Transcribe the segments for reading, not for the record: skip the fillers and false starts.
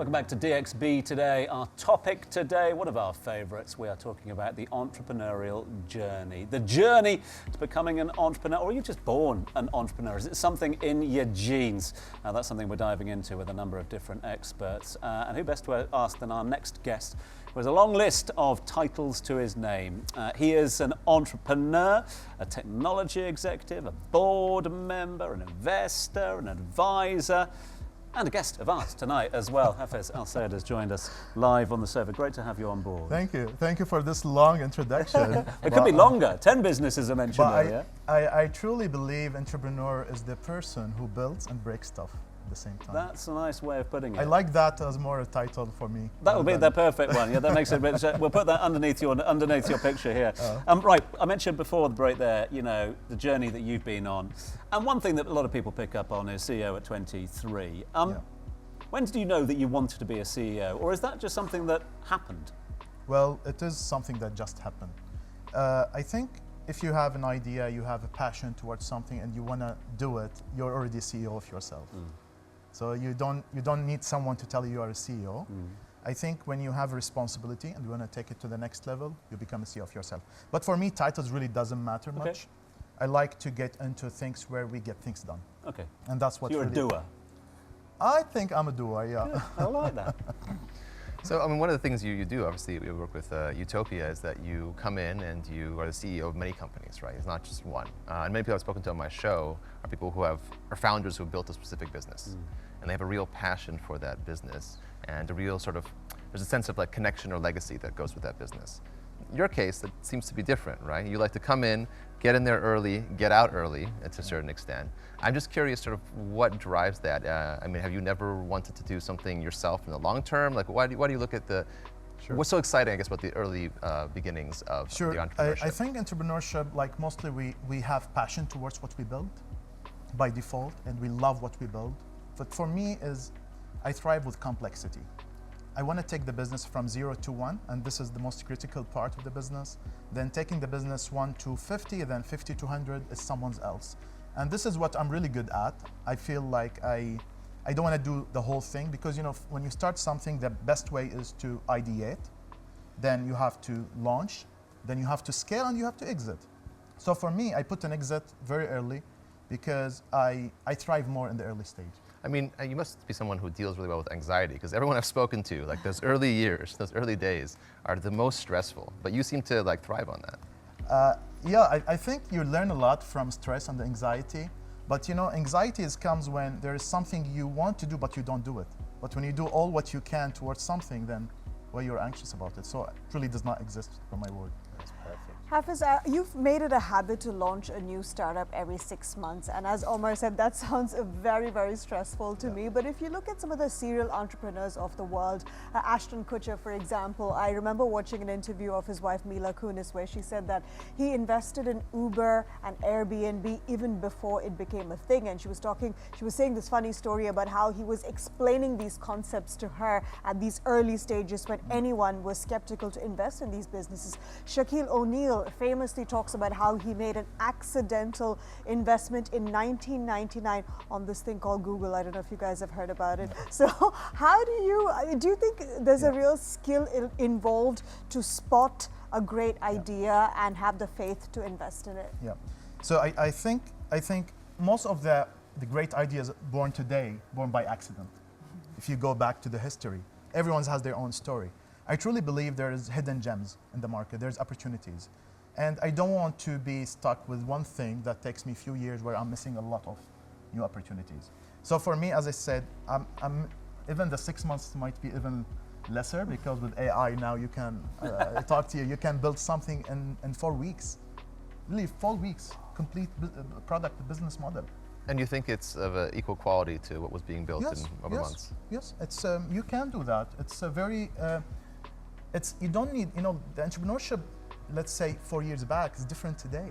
Welcome back to DXB today. Our topic today, one of our favourites, we are talking about the entrepreneurial journey. The journey to becoming an entrepreneur, or are you just born an entrepreneur? Is it something in your genes? That's something we're diving into with a number of different experts. And who best to ask than our next guest, who has a long list of titles to his name. He is an entrepreneur, a technology executive, a board member, an investor, an advisor, and a guest of ours tonight as well. Hafez AlSayed has joined us live on the server. Great to have you on board. Thank you. Thank you for this long introduction. It could be longer. 10 businesses are mentioned earlier. I truly believe entrepreneur is the person who builds and breaks stuff at the same time. That's a nice way of putting it. I like that as more a title for me. That will be the perfect one. Yeah, that makes it a bit. We'll put that underneath your picture here. Right, I mentioned before the break there, you know, the journey that you've been on. And one thing that a lot of people pick up on is CEO at 23. When did you know that you wanted to be a CEO, or is that just something that happened? Well, it is something that just happened. I think if you have an idea, you have a passion towards something, and you want to do it, you're already a CEO of yourself. So you don't need someone to tell you are a CEO. I think when you have a responsibility and you want to take it to the next level, you become a CEO of yourself. But for me, titles really doesn't matter much. I like to get into things where we get things done. Okay. And that's what you're really a doer. I think I'm a doer, yeah. I like that. So, I mean, one of the things you do, obviously, you work with Utopia, is that you come in and you are the CEO of many companies, right? It's not just one. And many people I've spoken to on my show are people who are founders who have built a specific business. And they have a real passion for that business and a real sort of, there's a sense of like connection or legacy that goes with that business. In your case, it seems to be different, right? You like to come in, get in there early, get out early to a certain extent. I'm just curious sort of what drives that. I mean, have you never wanted to do something yourself in the long term? Like, why do you look at the, what's so exciting, I guess, about the early beginnings of the entrepreneurship? I think entrepreneurship, like mostly we have passion towards what we build by default, and we love what we build. But for me I thrive with complexity. I want to take the business from 0 to 1, and this is the most critical part of the business. Then taking the business 1 to 50, then 50 to 100 is someone else. And this is what I'm really good at. I feel like I don't want to do the whole thing, because you know, when you start something, the best way is to ideate, then you have to launch, then you have to scale, and you have to exit. So for me, I put an exit very early because I thrive more in the early stage. I mean, you must be someone who deals really well with anxiety, because everyone I've spoken to, like those early years, those early days are the most stressful, but you seem to like thrive on that. Yeah, I think you learn a lot from stress and anxiety, but you know, anxiety comes when there is something you want to do, but you don't do it. But when you do all what you can towards something, then, well, you're anxious about it. So it really does not exist from my word. That's perfect. Hafez, you've made it a habit to launch a new startup every 6 months. And as Omar said, that sounds very, very stressful to me. But if you look at some of the serial entrepreneurs of the world, Ashton Kutcher, for example, I remember watching an interview of his wife, Mila Kunis, where she said that he invested in Uber and Airbnb even before it became a thing. And she was saying this funny story about how he was explaining these concepts to her at these early stages when anyone was skeptical to invest in these businesses. Shaquille O'Neal famously talks about how he made an accidental investment in 1999 on this thing called Google. I don't know if you guys have heard about it. So how do you think there's a real skill involved to spot a great idea and have the faith to invest in it? Yeah. So I think most of the great ideas born today, born by accident. If you go back to the history, everyone has their own story. I truly believe there is hidden gems in the market. There's opportunities. And I don't want to be stuck with one thing that takes me a few years where I'm missing a lot of new opportunities. So for me, as I said, even the 6 months might be even lesser, because with AI now you can talk to you can build something in 4 weeks. Really, 4 weeks, complete product business model. And you think it's of equal quality to what was being built in over months? Yes, it's you can do that. It's a very, you don't need, you know, the entrepreneurship, let's say 4 years back, is different today.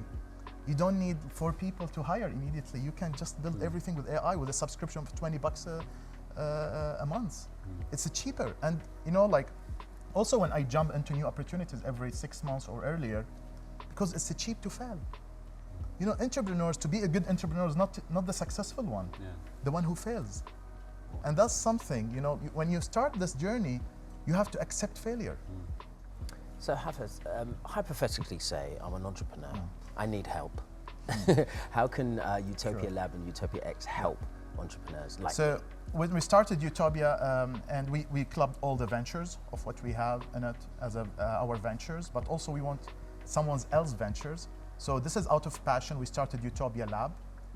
You don't need 4 people to hire immediately. You can just build everything with AI with a subscription of $20 a month. It's cheaper. And you know, like, also when I jump into new opportunities every 6 months or earlier, because it's cheap to fail. You know, entrepreneurs, to be a good entrepreneur is not the successful one, the one who fails. And that's something, you know, when you start this journey, you have to accept failure. So Hafez, hypothetically say I'm an entrepreneur, I need help. How can Utopia Lab and Utopia X help entrepreneurs like So me? when we started Utopia, and we clubbed all the ventures of what we have in it as our ventures, but also we want someone else's ventures. So this is out of passion. We started Utopia Lab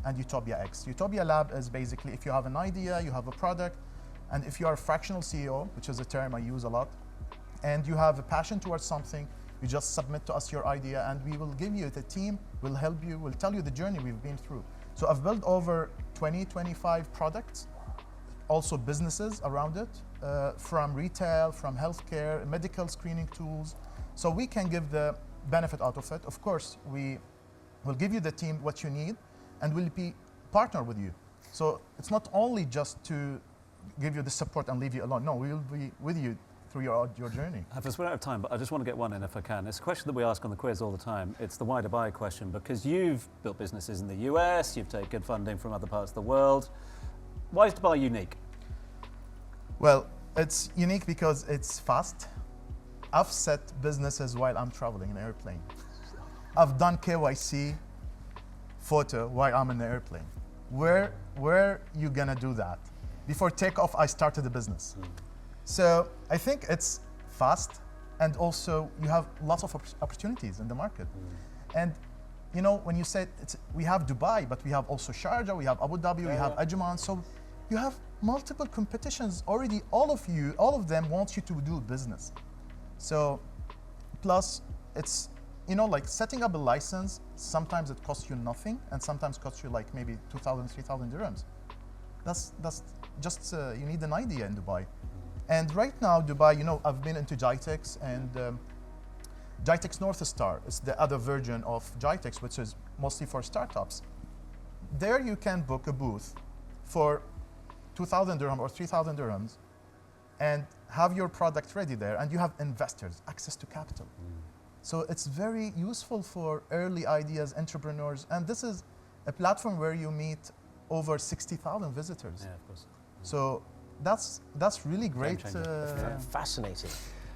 and Utopia X. Utopia Lab is basically if you have an idea, you have a product, and if you are a fractional CEO, which is a term I use a lot, and you have a passion towards something, you just submit to us your idea and we will give you, the team will help you, will tell you the journey we've been through. So I've built over 25 products, also businesses around it, from retail, from healthcare, medical screening tools. So we can give the benefit out of it. Of course, we will give you the team what you need and we'll be partner with you. So it's not only just to give you the support and leave you alone. No, we will be with you through your journey. Hafez, we're out of time, but I just want to get one in if I can. It's a question that we ask on the quiz all the time. It's the why to buy question, because you've built businesses in the US, you've taken funding from other parts of the world. Why is Dubai unique? Well, it's unique because it's fast. I've set businesses while I'm traveling in an airplane. I've done KYC photo while I'm in the airplane. Where you gonna do that? Before takeoff, I started the business. So I think it's fast, and also you have lots of opportunities in the market. And you know, when you said we have Dubai, but we have also Sharjah, we have Abu Dhabi, we have Ajman. So you have multiple competitions already. All of them want you to do business. So plus it's, you know, like setting up a license, sometimes it costs you nothing and sometimes costs you like maybe 2,000, 3,000 dirhams. That's just, you need an idea in Dubai. And right now, Dubai, you know, I've been into GITEX, and GITEX North Star is the other version of GITEX, which is mostly for startups. There you can book a booth for 2,000 dirham or 3,000 dirhams and have your product ready there, and you have investors, access to capital. So it's very useful for early ideas, entrepreneurs, and this is a platform where you meet over 60,000 visitors. Yeah, of course. So that's really great. Game changer. Fascinating.